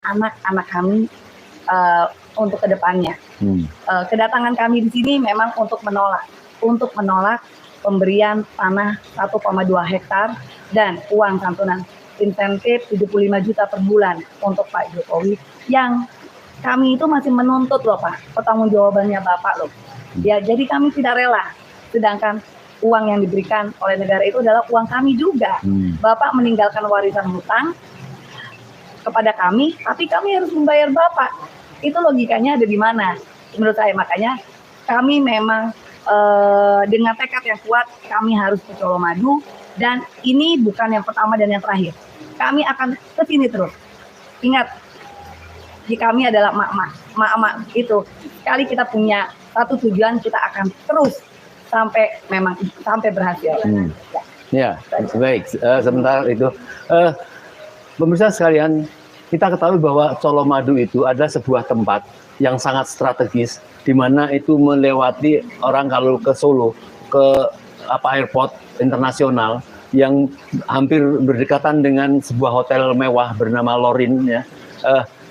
anak-anak kami untuk kedepannya. Kedatangan kami di sini memang untuk menolak pemberian tanah 1,2 hektar dan uang santunan insentif 75 juta per bulan untuk Pak Jokowi, yang kami itu masih menuntut loh Pak, pertanggungjawabannya Bapak loh. Ya, jadi kami tidak rela, sedangkan uang yang diberikan oleh negara itu adalah uang kami juga. Bapak meninggalkan warisan hutang kepada kami, tapi kami harus membayar Bapak. Itu logikanya ada di mana menurut saya. Makanya kami memang dengan tekad yang kuat, kami harus ke Colomadu, dan ini bukan yang pertama dan yang terakhir. Kami akan ke sini terus. Ingat, di kami adalah mak-mak itu. Sekali kita punya satu tujuan, kita akan terus sampai berhasil. Ya, baik. Sebentar itu, pemirsa sekalian, kita ketahui bahwa Colomadu itu adalah sebuah tempat yang sangat strategis, di mana itu melewati orang kalau ke Solo, ke airport internasional yang hampir berdekatan dengan sebuah hotel mewah bernama Lorin, ya.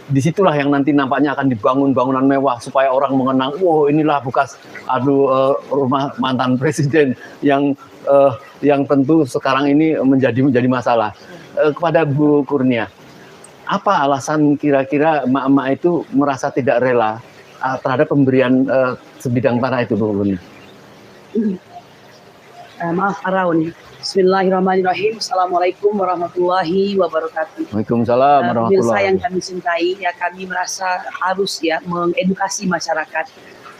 Disitulah yang nanti nampaknya akan dibangun bangunan mewah supaya orang mengenang, wow, inilah bekas rumah mantan presiden yang tentu sekarang ini menjadi masalah. Kepada Bu Kurnia, apa alasan kira-kira emak-emak itu merasa tidak rela terhadap pemberian sebidang tanah itu, Bu Kurnia? Maaf, Araun. Bismillahirrahmanirrahim. Assalamualaikum warahmatullahi wabarakatuh. Waalaikumsalam warahmatullahi wabarakatuh. Yang kami cintai, ya kami merasa harus ya mengedukasi masyarakat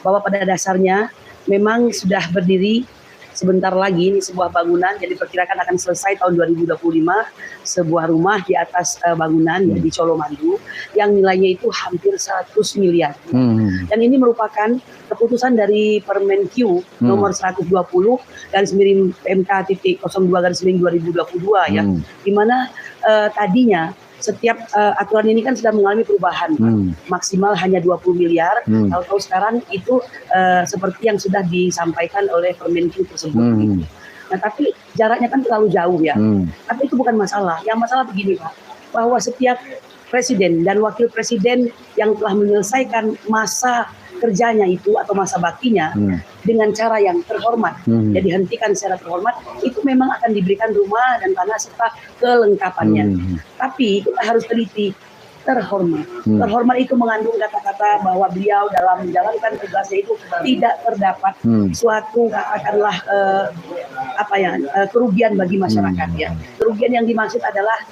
bahwa pada dasarnya memang sudah berdiri sebentar lagi ini sebuah bangunan, jadi diperkirakan akan selesai tahun 2025, sebuah rumah di atas bangunan ya, di Colomadu yang nilainya itu hampir 100 miliar. Dan ini merupakan keputusan dari Permenq nomor 120 garis miring PMK.02/2022 ya, di mana tadinya setiap aturan ini kan sedang mengalami perubahan, maksimal hanya 20 miliar. Tahu-tahu sekarang itu seperti yang sudah disampaikan oleh Permenq tersebut. Nah, tapi jaraknya kan terlalu jauh ya. Tapi itu bukan masalah. Yang masalah begini Pak, bahwa setiap presiden dan wakil presiden yang telah menyelesaikan masa kerjanya itu atau masa baktinya dengan cara yang terhormat, ya dihentikan secara terhormat, itu memang akan diberikan rumah dan tanah serta kelengkapannya. Tapi kita harus teliti, terhormat. Terhormat itu mengandung kata-kata bahwa beliau dalam menjalankan tugasnya itu tidak terdapat suatu katakanlah kerugian bagi masyarakat ya. Kerugian yang dimaksud adalah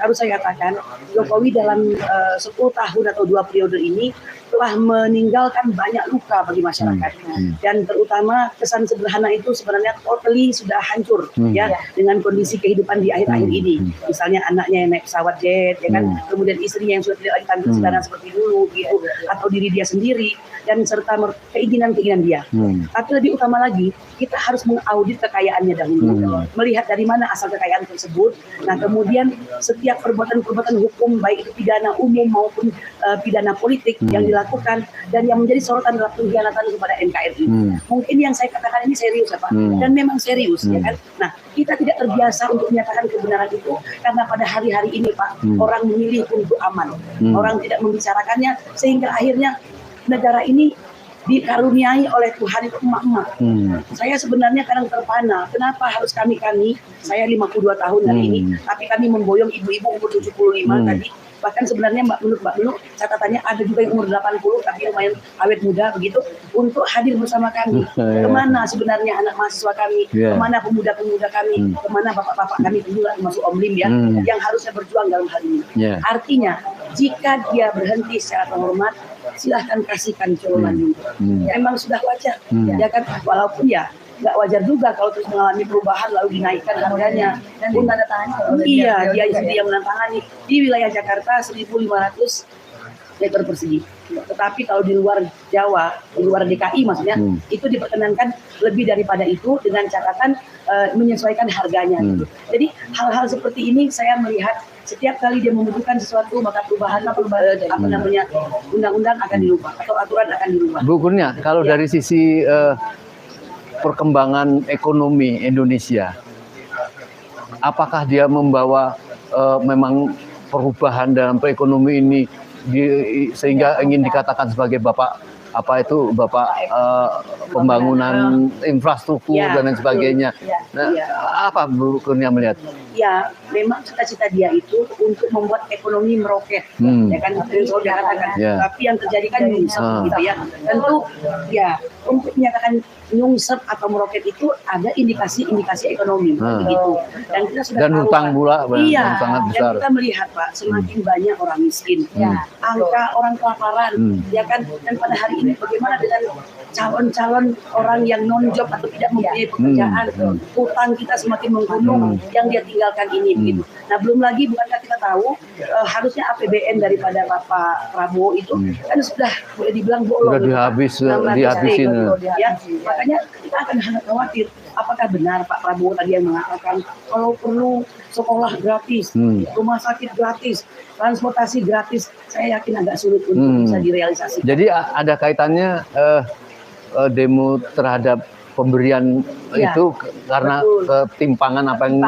harus saya katakan Jokowi dalam 10 tahun atau 2 periode ini telah meninggalkan banyak luka bagi masyarakat, dan terutama kesan sederhana itu sebenarnya totally sudah hancur ya dengan kondisi kehidupan di akhir-akhir ini. Misalnya anaknya yang naik pesawat jet, ya kan, kemudian istrinya yang sudah tidak lagi tampil sederhana seperti dulu gitu, atau diri dia sendiri dan serta keinginan-keinginan dia. Tapi lebih utama lagi, kita harus mengaudit kekayaannya dahulu, melihat dari mana asal kekayaan tersebut. Nah, kemudian setiap perbuatan-perbuatan hukum baik itu pidana umum maupun pidana politik yang dilakukan dan yang menjadi sorotan adalah pengkhianatan kepada NKRI. Mungkin yang saya katakan ini serius ya Pak, dan memang serius ya kan. Nah, kita tidak terbiasa untuk menyatakan kebenaran itu karena pada hari-hari ini Pak, orang memilih untuk aman, orang tidak membicarakannya sehingga akhirnya negara ini dikaruniai oleh Tuhan itu emak-emak. Saya sebenarnya kadang terpana, kenapa harus kami, saya 52 tahun hari ini, tapi kami memboyong ibu-ibu umur 75 tadi. Bahkan sebenarnya Mbak Menuk catatannya ada juga yang umur 80 tapi lumayan awet muda begitu untuk hadir bersama kami. Kemana sebenarnya anak mahasiswa kami, kemana pemuda-pemuda kami, kemana bapak-bapak kami, juga termasuk Om Lim ya, yang harusnya berjuang dalam hal ini. Artinya jika dia berhenti secara terhormat, silahkan kasihkan Colomadu. Memang sudah wajar, ya kan, walaupun ya nggak wajar juga kalau terus mengalami perubahan lalu dinaikkan harganya. Dan ditandatangani. Iya, dia sendiri yang menandatangani di wilayah Jakarta 1.500 meter persegi. Tetapi kalau di luar Jawa, di luar DKI maksudnya, itu diperkenankan lebih daripada itu dengan catatan menyesuaikan harganya. Jadi hal-hal seperti ini saya melihat setiap kali dia membutuhkan sesuatu maka perubahan undang-undang akan dirubah atau aturan akan dirubah. Bu Kurnia, kalau dari sisi perkembangan ekonomi Indonesia, apakah dia membawa memang perubahan dalam perekonomian ini sehingga ingin dikatakan sebagai bapak apa itu bapak pembangunan infrastruktur dan lain sebagainya. Nah, apa Bu Kurnia melihat? Ya, memang cita-cita dia itu untuk membuat ekonomi meroket, ya kan? Saudara katakan. Tapi yang terjadi kan nyungsep, gitu ya. Tentu, ya untuk menyatakan nyungsep atau meroket itu ada indikasi-indikasi ekonomi, begitu. Dan kita sudah dan tahu, hutang pula yang sangat besar. Dan kita melihat Pak, semakin banyak orang miskin, angka orang kelaparan, ya kan? Dan pada hari ini bagaimana dengan calon-calon orang yang non-job atau tidak mempunyai pekerjaan, hutang kita semakin menggunung yang dia tinggalkan ini, begitu. Nah, belum lagi bukankah kita tahu harusnya APBN daripada Bapak Prabowo itu kan sudah boleh dibilang bolong. Sudah dihabisin. Ya, makanya kita akan sangat khawatir apakah benar Pak Prabowo tadi yang mengatakan kalau perlu sekolah gratis, rumah sakit gratis, transportasi gratis. Saya yakin agak sulit untuk bisa direalisasikan. Jadi ada kaitannya demo terhadap pemberian itu karena ketimpangan apa yang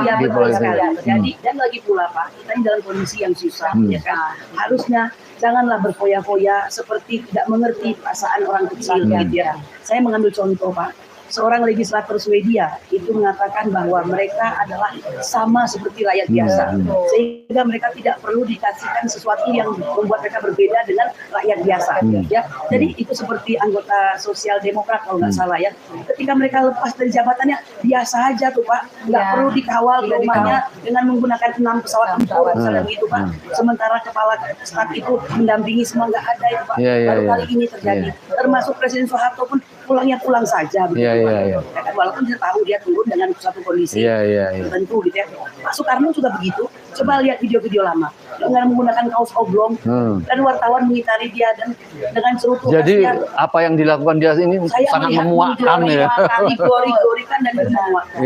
Jadi dan lagi pula Pak, kita ini dalam kondisi yang susah, ya kan. Harusnya janganlah berfoya-foya seperti tidak mengerti perasaan orang kecil, gitu ya. Saya mengambil contoh Pak. Seorang legislator Swedia itu mengatakan bahwa mereka adalah sama seperti rakyat biasa, sehingga mereka tidak perlu dikasihkan sesuatu yang membuat mereka berbeda dengan rakyat biasa. Ya, jadi itu seperti anggota Sosial Demokrat kalau nggak salah ya. Ketika mereka lepas dari jabatannya biasa aja tuh Pak, nggak perlu dikawal ke rumahnya dengan menggunakan 6 pesawat tempur misalnya begitu Pak. Sementara kepala staf itu mendampingi semua, nggak ada itu Pak. Baru kali ini terjadi. Termasuk Presiden Soeharto pun pulangnya pulang saja. Walaupun saya tahu dia turun dengan suatu kondisi tertentu gitu ya. Pak Soekarno juga begitu. Coba lihat video-video lama dengan menggunakan kaos oblong dan wartawan mengitari dia dan dengan cerutu. Jadi apa yang dilakukan dia ini sangat memuakkan ya. Digori-gorikan dan memuakkan.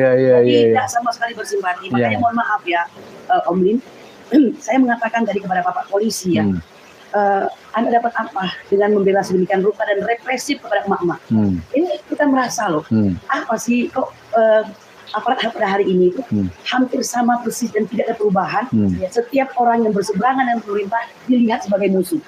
Tidak sama sekali bersimpati. Makanya mohon maaf ya Om Lin, saya mengatakan tadi kepada Bapak polisi ya. Anda dapat apa dengan membela sedemikian rupa dan represif kepada emak-emak? Ini kita merasa loh, apa sih kok aparat pada hari ini itu hampir sama persis dan tidak ada perubahan. Setiap orang yang berseberangan dengan pemerintah dilihat sebagai musuh.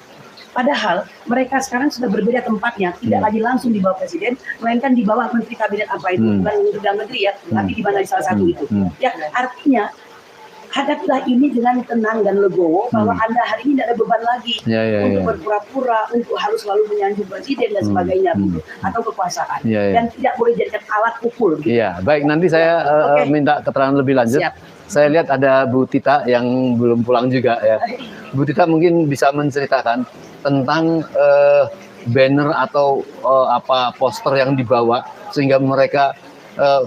Padahal mereka sekarang sudah berbeda tempatnya, tidak lagi langsung di bawah presiden, melainkan di bawah menteri kabinet apa itu, bukan dalam menteri ya, tapi di mana salah satu itu. Ya artinya hadapilah ini dengan tenang dan legowo bahwa Anda hari ini tidak ada beban lagi untuk berpura-pura, untuk harus selalu menyanjung presiden dan sebagainya gitu, atau kekuasaan. Dan tidak boleh dijadikan alat pukul. Gitu. Baik, nanti saya minta keterangan lebih lanjut. Saya lihat ada Bu Tita yang belum pulang juga ya. Bu Tita mungkin bisa menceritakan tentang banner atau poster yang dibawa sehingga mereka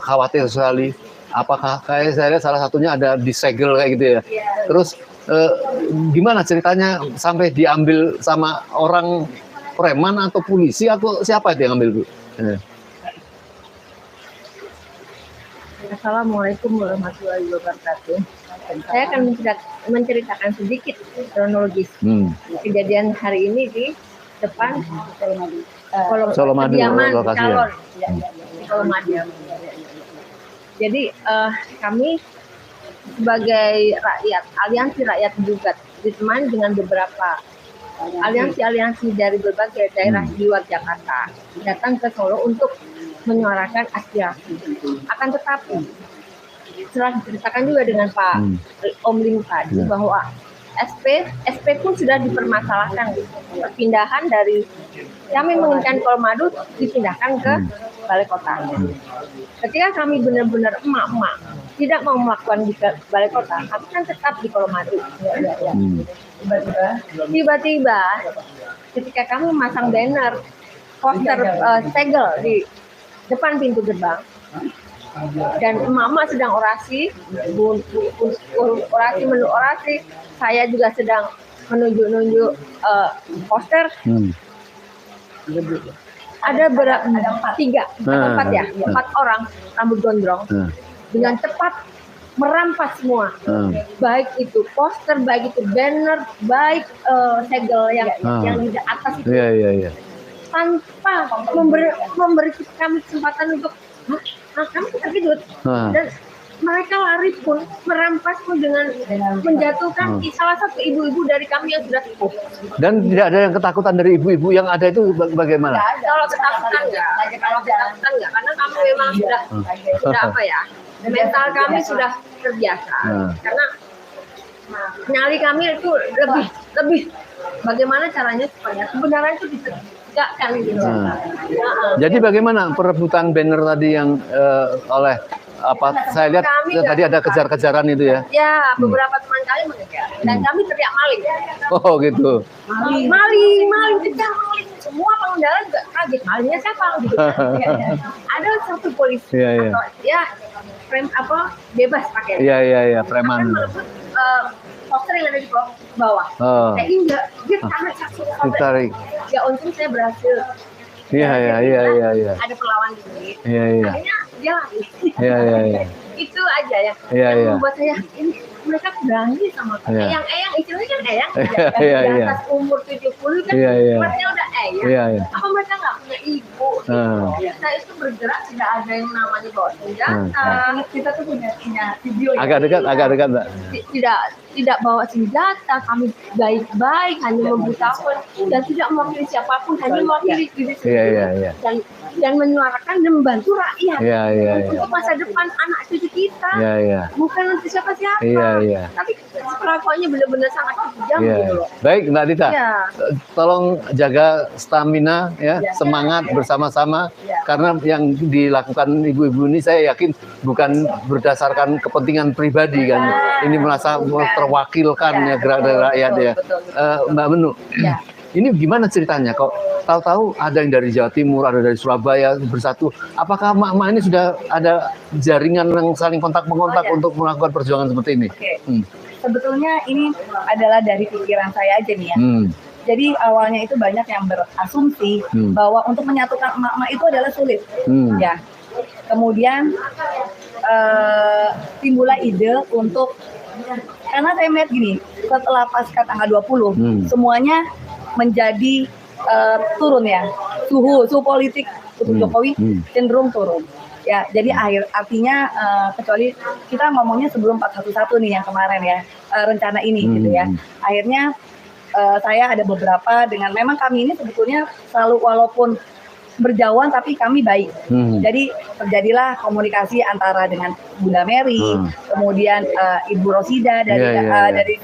khawatir sekali. Apakah kayak saya lihat salah satunya ada disegel kayak gitu ya. Terus gimana ceritanya sampai diambil sama orang preman atau polisi atau siapa itu yang ambil Bu? Assalamualaikum warahmatullahi wabarakatuh. Saya akan menceritakan sedikit kronologis kejadian hari ini di depan Colomadu calon Colomadu. Jadi kami sebagai rakyat, aliansi rakyat gugat, ditemani dengan beberapa aliansi-aliansi dari berbagai daerah di luar Jakarta, datang ke Solo untuk menyuarakan aspirasi. Akan tetapi, setelah diceritakan juga dengan Pak Om Ling tadi bahwa SP pun sudah dipermasalahkan, perpindahan dari kami menginginkan Colomadu dipindahkan ke Balai Kota. Ketika kami benar-benar emak-emak tidak mau melakukan di Balai Kota, kami kan tetap di Colomadu. Tiba-tiba ketika kami memasang banner, poster segel di depan pintu gerbang, dan emak-emak sedang orasi, orasi, saya juga sedang menunjuk-nunjuk poster. Ada empat orang rambut gondrong dengan cepat merampas semua, baik itu poster, baik itu banner, baik segel yang di atas itu, tanpa memberi kami kesempatan untuk kami terkejut dan mereka lari pun, merampas pun dengan menjatuhkan salah satu ibu-ibu dari kami yang sudah sepuh. Dan tidak ada yang ketakutan dari ibu-ibu yang ada itu bagaimana? Kalau ketakutan enggak, karena kami memang sudah apa ya, mental kami sudah terbiasa. Karena nyali kami itu lebih bagaimana caranya supaya kebenaran itu ditegakkan gitu. Jadi bagaimana perebutan banner tadi yang oleh apa? Saya lihat Kami tadi ada kejar-kejaran itu ya. Ya, beberapa teman kami mengejar dan kami teriak maling. Oh gitu. Maling, kejar maling. Semua pengendara juga kaget. Malingnya siapa? Gitu. Ada satu polisi Iya. atau ya bebas pakai. Iya, Akan preman. merebut poster yang ada di bawah. Oh. Saya enggak, dia tarik saksi. Ditarik. Ya untung saya berhasil. Iya. Ada perlawan dikit. Iya. Akhirnya dia lari. Iya. Itu aja ya. Iya. Yang membuat saya ini mereka berani sama Iya. eyang istilahnya kan eyang Iya. di atas umur 70 kan Iya. sepertinya udah eyang. Iya. Apa mereka nggak punya ibu gitu. Kita itu bergerak tidak ada yang namanya bawa senjata. Kita tuh punya video ya. Agak dekat, Mbak. Tidak bawa senjata, kami baik-baik, hanya membutakan dan tidak mewakili siapapun, hanya mewakili diri sendiri Iya. dan menyuarakan dan membantu rakyat Iya. untuk masa depan anak cucu kita, Iya. bukan untuk siapa-siapa. Iya. Tapi perlakuannya benar-benar sangat kejam Iya. gitu loh. Baik, Mbak Dita. Iya. Tolong jaga stamina ya, semangat bersama-sama karena yang dilakukan ibu-ibu ini saya yakin bukan berdasarkan kepentingan pribadi kan. Ini merasa terwakilkan ya gerak dari rakyat ya. Mbak Menu. Ini gimana ceritanya kok tahu-tahu ada yang dari Jawa Timur, ada dari Surabaya bersatu. Apakah emak-emak ini sudah ada jaringan yang saling kontak-mengontak untuk melakukan perjuangan seperti ini? Oke. Sebetulnya ini adalah dari pikiran saya aja nih ya. Jadi awalnya itu banyak yang berasumsi bahwa untuk menyatukan emak-emak itu adalah sulit. Ya. Kemudian timbullah ide untuk, karena saya melihat gini, setelah pasca tanggal 20 semuanya menjadi turun ya, suhu politik Jokowi cenderung turun. Ya, jadi artinya kecuali kita ngomongnya sebelum 411 nih yang kemarin ya, rencana ini gitu ya. Akhirnya saya ada beberapa dengan memang kami ini sebetulnya selalu walaupun berjauhan tapi kami baik. Jadi terjadilah komunikasi antara dengan Bunda Mary, kemudian Ibu Rosida dari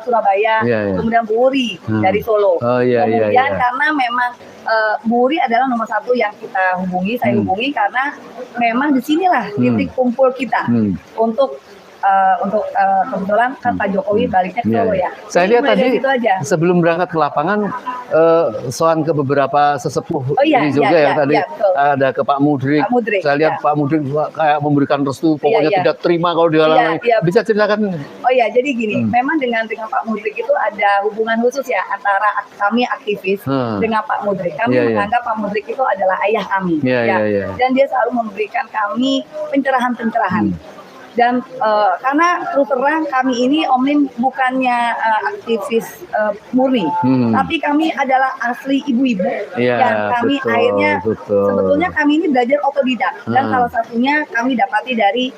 Surabaya, kemudian Bu Uri dari Solo. Kemudian karena memang Bu Uri adalah nomor satu yang kita hubungi, saya hubungi karena memang disinilah titik kumpul kita untuk kebetulan kan Pak Jokowi baliknya ke Solo ya. Saya lihat tadi aja. Sebelum berangkat ke lapangan soal ke beberapa sesepuh ini juga yang tadi ada ke Pak Mudrik. Saya lihat Pak Mudrik kayak memberikan restu, pokoknya tidak terima kalau dihalangi. Bisa ceritakan? Oh iya, jadi gini, memang dengan Pak Mudrik itu ada hubungan khusus ya antara kami aktivis dengan Pak Mudrik. Kami menganggap Pak Mudrik itu adalah ayah kami. Dan dia selalu memberikan kami pencerahan-pencerahan. Dan karena terus terang kami ini Omnim bukannya aktivis murni, tapi kami adalah asli ibu-ibu yang kami akhirnya sebetulnya kami ini belajar otodidak dan salah satunya kami dapati dari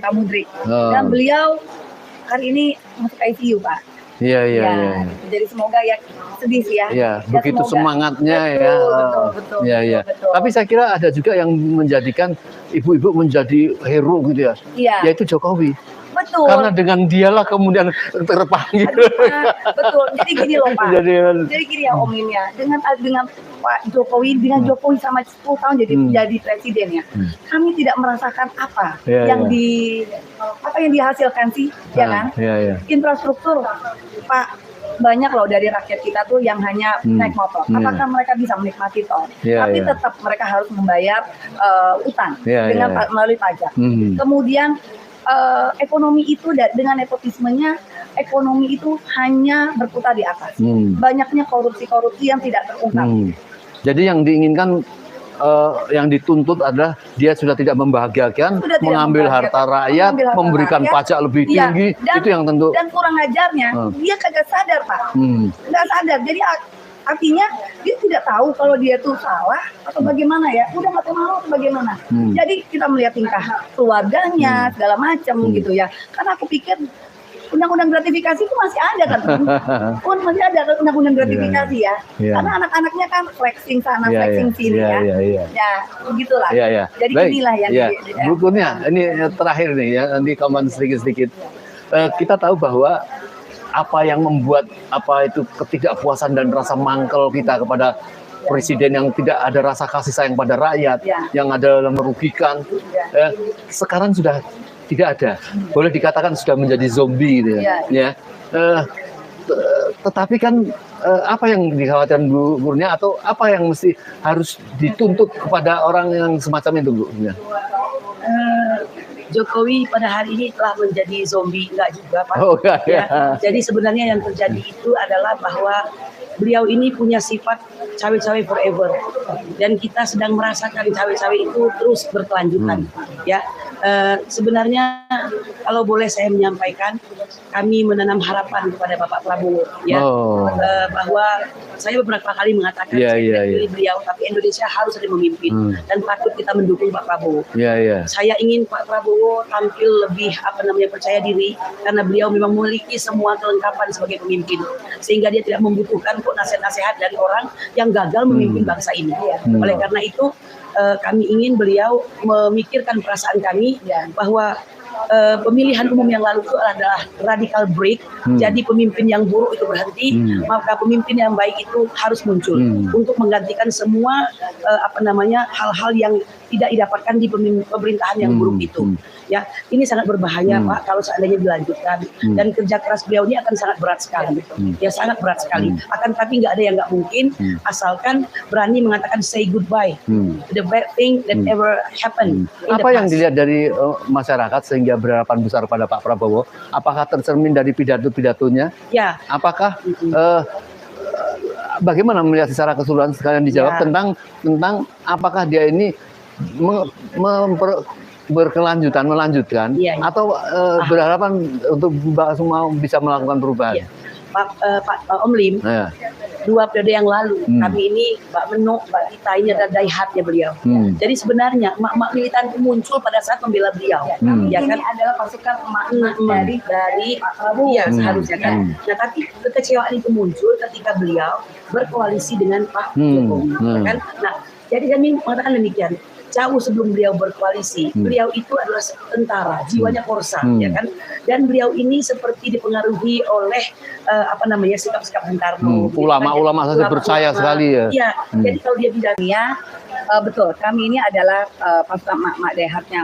Pak Mudrik dan beliau hari ini masuk ICU Pak. Iya. Jadi semoga ya sedih sih ya. Iya, begitu semangatnya betul, ya. betul. Tapi saya kira ada juga yang menjadikan ibu-ibu menjadi hero gitu ya. Iya. Yaitu Jokowi. Betul. Karena dengan dialah kemudian terpanggil. Betul. Jadi gini loh Pak. Jadi gini ya Om ya. Dengan Pak Jokowi, dengan Jokowi sama 10 tahun jadi presiden ya. Kami tidak merasakan apa yang dihasilkan sih, ya kan? Infrastruktur Pak, banyak loh dari rakyat kita tuh yang hanya naik motor. Apakah mereka bisa menikmati tol? Tapi tetap mereka harus membayar utang melalui pajak. Kemudian ekonomi itu dengan nepotismenya, ekonomi itu hanya berputar di atas. Banyaknya korupsi yang tidak terungkap. Jadi yang diinginkan, yang dituntut adalah dia sudah tidak membahagiakan, mengambil harta rakyat, memberikan pajak lebih tinggi, itu yang tentu. Dan kurang ajarnya, dia kagak sadar Pak, nggak sadar. Jadi Artinya dia tidak tahu kalau dia tuh salah atau bagaimana ya, udah nggak tahu mau atau bagaimana. Jadi kita melihat tingkah keluarganya segala macam gitu ya. Karena aku pikir undang-undang gratifikasi itu masih ada kan, masih ada kan undang-undang gratifikasi ya. Karena anak-anaknya kan flexing sana, flexing sini ya. Ya, begitulah. Jadi Baik. inilah yang Bu Kurnia, ini terakhir nih ya, nanti komen sedikit-sedikit. Kita tahu bahwa apa yang membuat apa itu ketidakpuasan dan rasa mangkel kita kepada presiden yang tidak ada rasa kasih sayang pada rakyat, yang ada merugikan, sekarang sudah tidak ada. Boleh dikatakan sudah menjadi zombie gitu ya. Tetapi kan apa yang dikhawatirkan Bu Kurnia atau apa yang mesti harus dituntut kepada orang yang semacam itu Bu Kurnia? Jokowi pada hari ini telah menjadi zombie, enggak juga Pak. Oh, enggak, ya. Jadi sebenarnya yang terjadi itu adalah bahwa beliau ini punya sifat cawe-cawe forever, dan kita sedang merasakan cawe-cawe itu terus berkelanjutan. Ya, sebenarnya kalau boleh saya menyampaikan, kami menanam harapan kepada Bapak Prabowo, ya, bahwa saya beberapa kali mengatakan saya tidak pilih beliau, tapi Indonesia harus ada memimpin dan patut kita mendukung Pak Prabowo. Saya ingin Pak Prabowo tampil lebih percaya diri, karena beliau memang memiliki semua kelengkapan sebagai pemimpin, sehingga dia tidak membutuhkan kok nasihat-nasihat dari orang yang gagal memimpin bangsa ini. Oleh karena itu kami ingin beliau memikirkan perasaan kami bahwa pemilihan umum yang lalu itu adalah radical break. Jadi pemimpin yang buruk itu berhenti, maka pemimpin yang baik itu harus muncul untuk menggantikan semua hal-hal yang tidak didapatkan di pemerintahan yang buruk itu. Ya, ini sangat berbahaya Pak kalau seandainya dilanjutkan, dan kerja keras beliau ini akan sangat berat sekali. Ya, sangat berat sekali. Akan tapi nggak ada yang nggak mungkin, asalkan berani mengatakan say goodbye to the bad thing that ever happened. Apa yang dilihat dari masyarakat sehingga berharapan besar pada Pak Prabowo? Apakah tercermin dari pidato-pidatonya? Ya. Apakah bagaimana melihat secara keseluruhan sekalian dijawab tentang apakah dia ini melanjutkan atau berharapan untuk semua bisa melakukan perubahan? Pak Om Lim, 2 periode yang lalu kami ini Mbak Menuk, Mbak Tita ini adalah daihatnya beliau. Jadi sebenarnya emak-emak militan itu muncul pada saat membela beliau. Ya kan, ini adalah pasukan emak-emak dari Pak Prabowo. Iya, seharusnya kan. Nah, tapi kekecewaan itu muncul ketika beliau berkoalisi dengan Pak Jokowi. Kan? Nah, jadi kami mengatakan demikian. Jauh sebelum beliau berkoalisi, beliau itu adalah tentara, jiwanya korsa, ya kan? Dan beliau ini seperti dipengaruhi oleh sikap-sikap Bung Karno. Ulama-ulama saja percaya sekali ya. Iya, jadi kalau dia bilang betul, kami ini adalah pasukan emak-emak daihatnya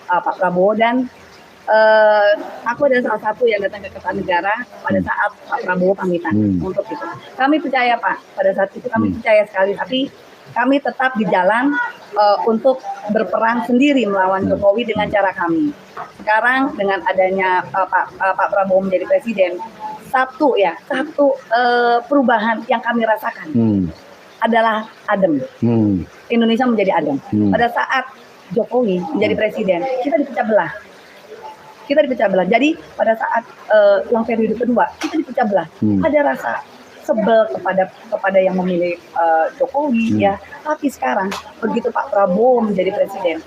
Pak Prabowo, dan aku adalah salah satu yang datang ke Kertanegara pada saat Pak Prabowo pamitan untuk itu. Kami percaya Pak, pada saat itu kami percaya sekali, tapi kami tetap di jalan untuk berperang sendiri melawan Jokowi dengan cara kami. Sekarang dengan adanya Pak Prabowo menjadi presiden, satu perubahan yang kami rasakan adalah adem. Indonesia menjadi adem. Pada saat Jokowi menjadi presiden, kita dipecah belah. Jadi pada saat yang periode kedua, kita dipecah belah. Ada rasa sebel kepada yang memilih Jokowi ya, tapi sekarang begitu Pak Prabowo menjadi presiden,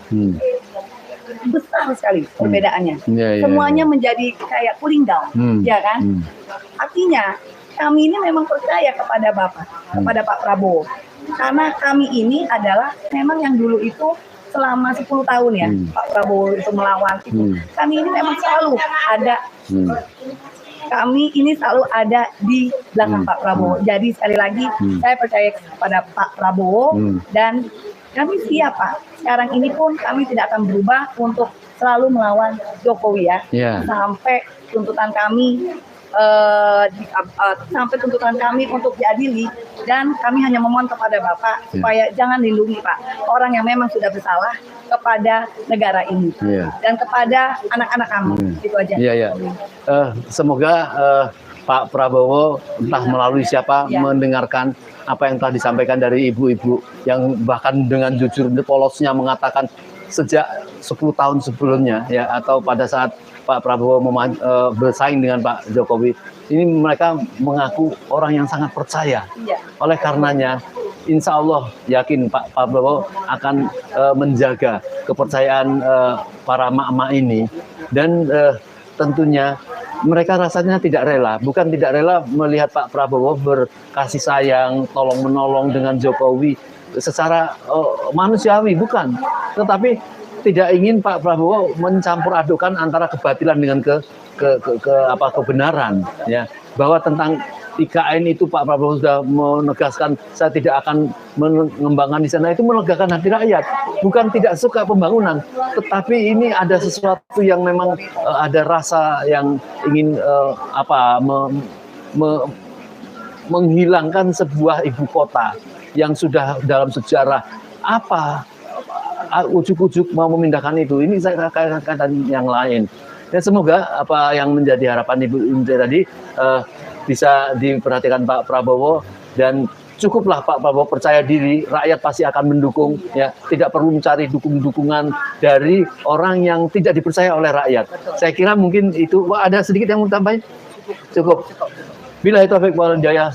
besar sekali perbedaannya. Semuanya menjadi kayak cooling down, ya kan? Artinya kami ini memang percaya kepada kepada Pak Prabowo, karena kami ini adalah memang yang dulu itu selama 10 tahun ya Pak Prabowo itu melawan itu. Kami ini memang selalu ada. Kami ini selalu ada di belakang Pak Prabowo. Jadi sekali lagi saya percaya kepada Pak Prabowo, dan kami siap Pak. Sekarang ini pun kami tidak akan berubah untuk selalu melawan Jokowi ya. Sampai tuntutan kami untuk diadili, dan kami hanya memohon kepada Bapak supaya jangan lindungi Pak orang yang memang sudah bersalah kepada negara ini dan kepada anak-anak kami. Itu aja. Semoga Pak Prabowo entah melalui siapa mendengarkan apa yang telah disampaikan dari ibu-ibu yang bahkan dengan jujur polosnya mengatakan sejak 10 tahun sebelumnya ya, atau pada saat Pak Prabowo bersaing dengan Pak Jokowi, ini mereka mengaku orang yang sangat percaya. Iya. Oleh karenanya, insya Allah yakin Pak Prabowo akan menjaga kepercayaan para emak-emak ini, dan tentunya mereka rasanya tidak rela, bukan tidak rela melihat Pak Prabowo berkasih sayang, tolong menolong dengan Jokowi secara manusiawi, bukan, tetapi tidak ingin Pak Prabowo mencampur adukan antara kebatilan dengan kebenaran, ya, bahwa tentang IKN itu Pak Prabowo sudah menegaskan saya tidak akan mengembangkan di sana, itu melegakan hati rakyat, bukan tidak suka pembangunan, tetapi ini ada sesuatu yang memang ada rasa yang ingin menghilangkan sebuah ibu kota yang sudah dalam sejarah ujuk-ujuk mau memindahkan itu. Ini saya katakan yang lain. Dan semoga apa yang menjadi harapan Ibu Indra tadi bisa diperhatikan Pak Prabowo, dan cukuplah Pak Prabowo percaya diri, rakyat pasti akan mendukung, ya, tidak perlu mencari dukungan dari orang yang tidak dipercaya oleh rakyat. Saya kira mungkin itu. Ada sedikit yang mau tambahin? Cukup. Billahi taufiq wal hidayah.